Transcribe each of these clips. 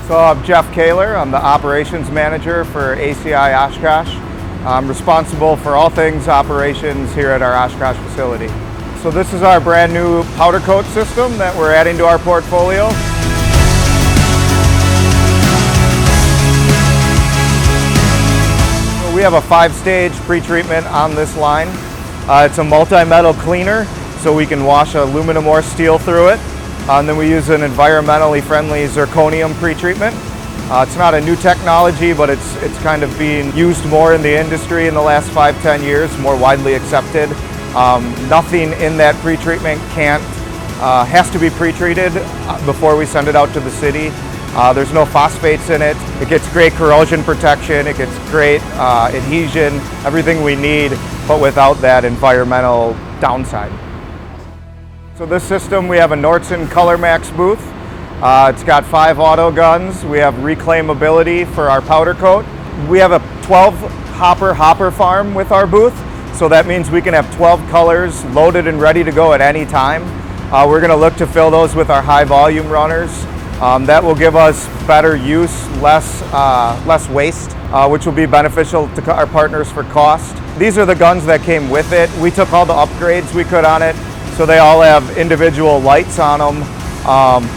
So I'm Jeff Kaler. I'm the operations manager for ACI Oshkosh. I'm responsible for all things operations here at our Oshkosh facility. So this is our brand new powder coat system that we're adding to our portfolio. So we have a 5-stage pre-treatment on this line. It's a multi-metal cleaner, so we can wash aluminum or steel through it. And then we use an environmentally friendly zirconium pre-treatment. It's not a new technology, but it's kind of being used more in the industry in the last 5-10 years, more widely accepted. Nothing in that pre-treatment has to be pre-treated before we send it out to the city. There's no phosphates in it. It gets great corrosion protection, it gets great adhesion, everything we need, but without that environmental downside. So this system, we have a Nordson ColorMax booth. It's got 5 auto guns. We have reclaimability for our powder coat. We have a 12 hopper farm with our booth. So that means we can have 12 colors loaded and ready to go at any time. We're gonna look to fill those with our high volume runners. That will give us better use, less waste, which will be beneficial to our partners for cost. These are the guns that came with it. We took all the upgrades we could on it. So they all have individual lights on them.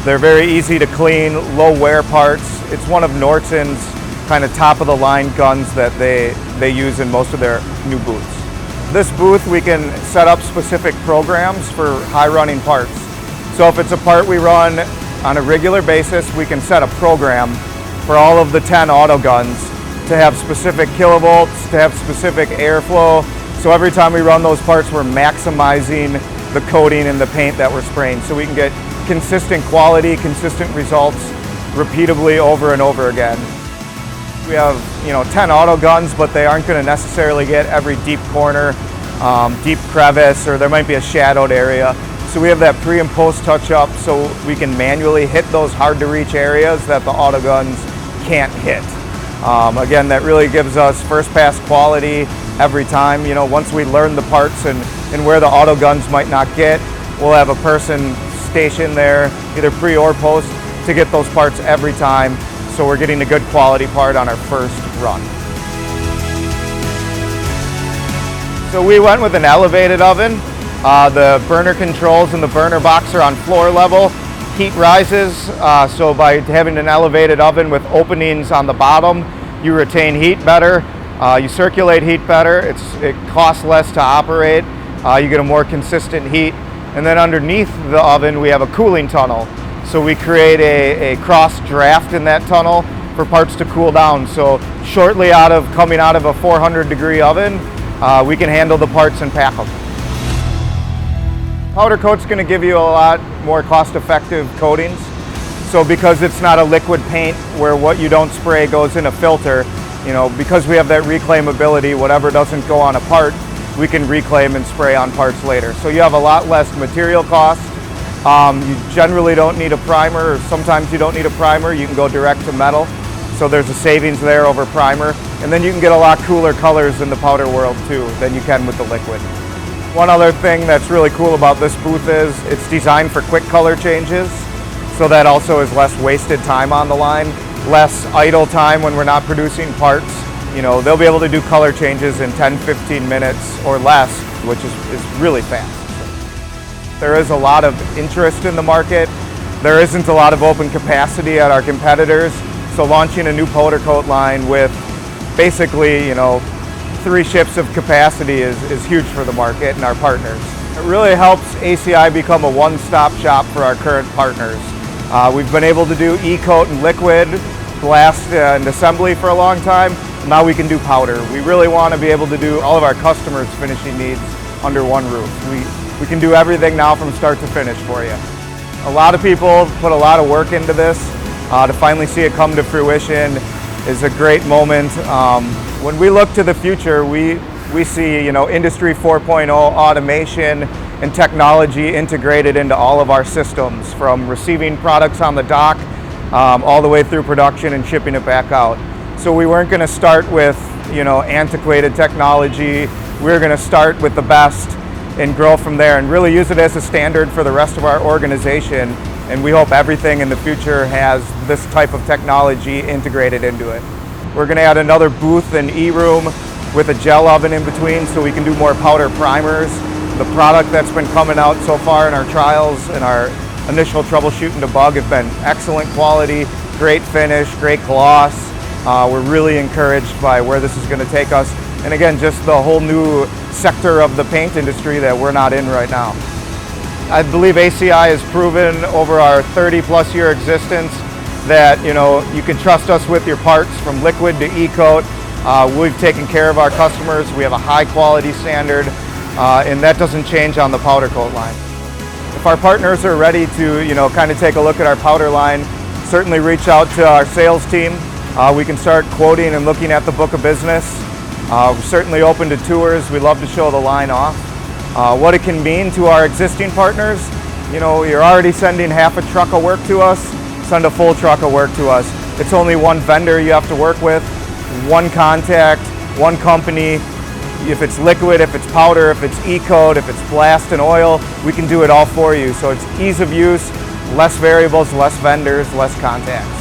They're very easy to clean, low wear parts. It's one of Nordson's kind of top of the line guns that they use in most of their new booths. This booth, we can set up specific programs for high running parts. So if it's a part we run on a regular basis, we can set a program for all of the 10 auto guns to have specific kilovolts, to have specific airflow. So every time we run those parts, we're maximizing the coating and the paint that we're spraying, so we can get consistent quality, consistent results repeatably over and over again. We have 10 auto guns, but they aren't going to necessarily get every deep corner, deep crevice, or there might be a shadowed area. So we have that pre and post touch up so we can manually hit those hard to reach areas that the auto guns can't hit. Again, that really gives us first pass quality every time. Once we learn the parts and where the auto guns might not get, we'll have a person stationed there, either pre or post, to get those parts every time. So we're getting a good quality part on our first run. So we went with an elevated oven. The burner controls and the burner box are on floor level. Heat rises, so by having an elevated oven with openings on the bottom, you retain heat better, you circulate heat better, it costs less to operate, you get a more consistent heat. And then underneath the oven, we have a cooling tunnel. So we create a cross draft in that tunnel for parts to cool down. So shortly coming out of a 400-degree oven, we can handle the parts and pack them. Powder coat's going to give you a lot more cost-effective coatings. So because it's not a liquid paint where what you don't spray goes in a filter, because we have that reclaimability, whatever doesn't go on a part, we can reclaim and spray on parts later. So you have a lot less material cost. You generally don't need a primer, or sometimes you don't need a primer. You can go direct to metal. So there's a savings there over primer. And then you can get a lot cooler colors in the powder world too than you can with the liquid. One other thing that's really cool about this booth is it's designed for quick color changes. So that also is less wasted time on the line, less idle time when we're not producing parts. They'll be able to do color changes in 10-15 minutes or less, which is really fast. There is a lot of interest in the market. There isn't a lot of open capacity at our competitors. So launching a new powder coat line with basically, 3 shifts of capacity is huge for the market and our partners. It really helps ACI become a one-stop shop for our current partners. We've been able to do e-coat and liquid, blast and assembly for a long time. Now we can do powder. We really want to be able to do all of our customers' finishing needs under one roof. We can do everything now from start to finish for you. A lot of people put a lot of work into this. To finally see it come to fruition is a great moment. When we look to the future, we see Industry 4.0 automation and technology integrated into all of our systems, from receiving products on the dock all the way through production and shipping it back out. So we weren't going to start with antiquated technology. We were going to start with the best and grow from there and really use it as a standard for the rest of our organization and we hope everything in the future has this type of technology integrated into it. We're going to add another booth and E-room with a gel oven in between so we can do more powder primers. The product that's been coming out so far in our trials and our initial troubleshoot and debug have been excellent quality, great finish, great gloss. We're really encouraged by where this is going to take us, and again, just the whole new sector of the paint industry that we're not in right now. I believe ACI has proven over our 30+ year existence that you can trust us with your parts from liquid to e-coat. We've taken care of our customers. We have a high quality standard, and that doesn't change on the powder coat line. If our partners are ready to kind of take a look at our powder line, certainly reach out to our sales team. We can start quoting and looking at the book of business. We're certainly open to tours. We love to show the line off. What it can mean to our existing partners, you're already sending half a truck of work to us, send a full truck of work to us. It's only one vendor you have to work with, one contact, one company. If it's liquid, if it's powder, if it's e-coat, if it's blast and oil, we can do it all for you. So it's ease of use, less variables, less vendors, less contacts.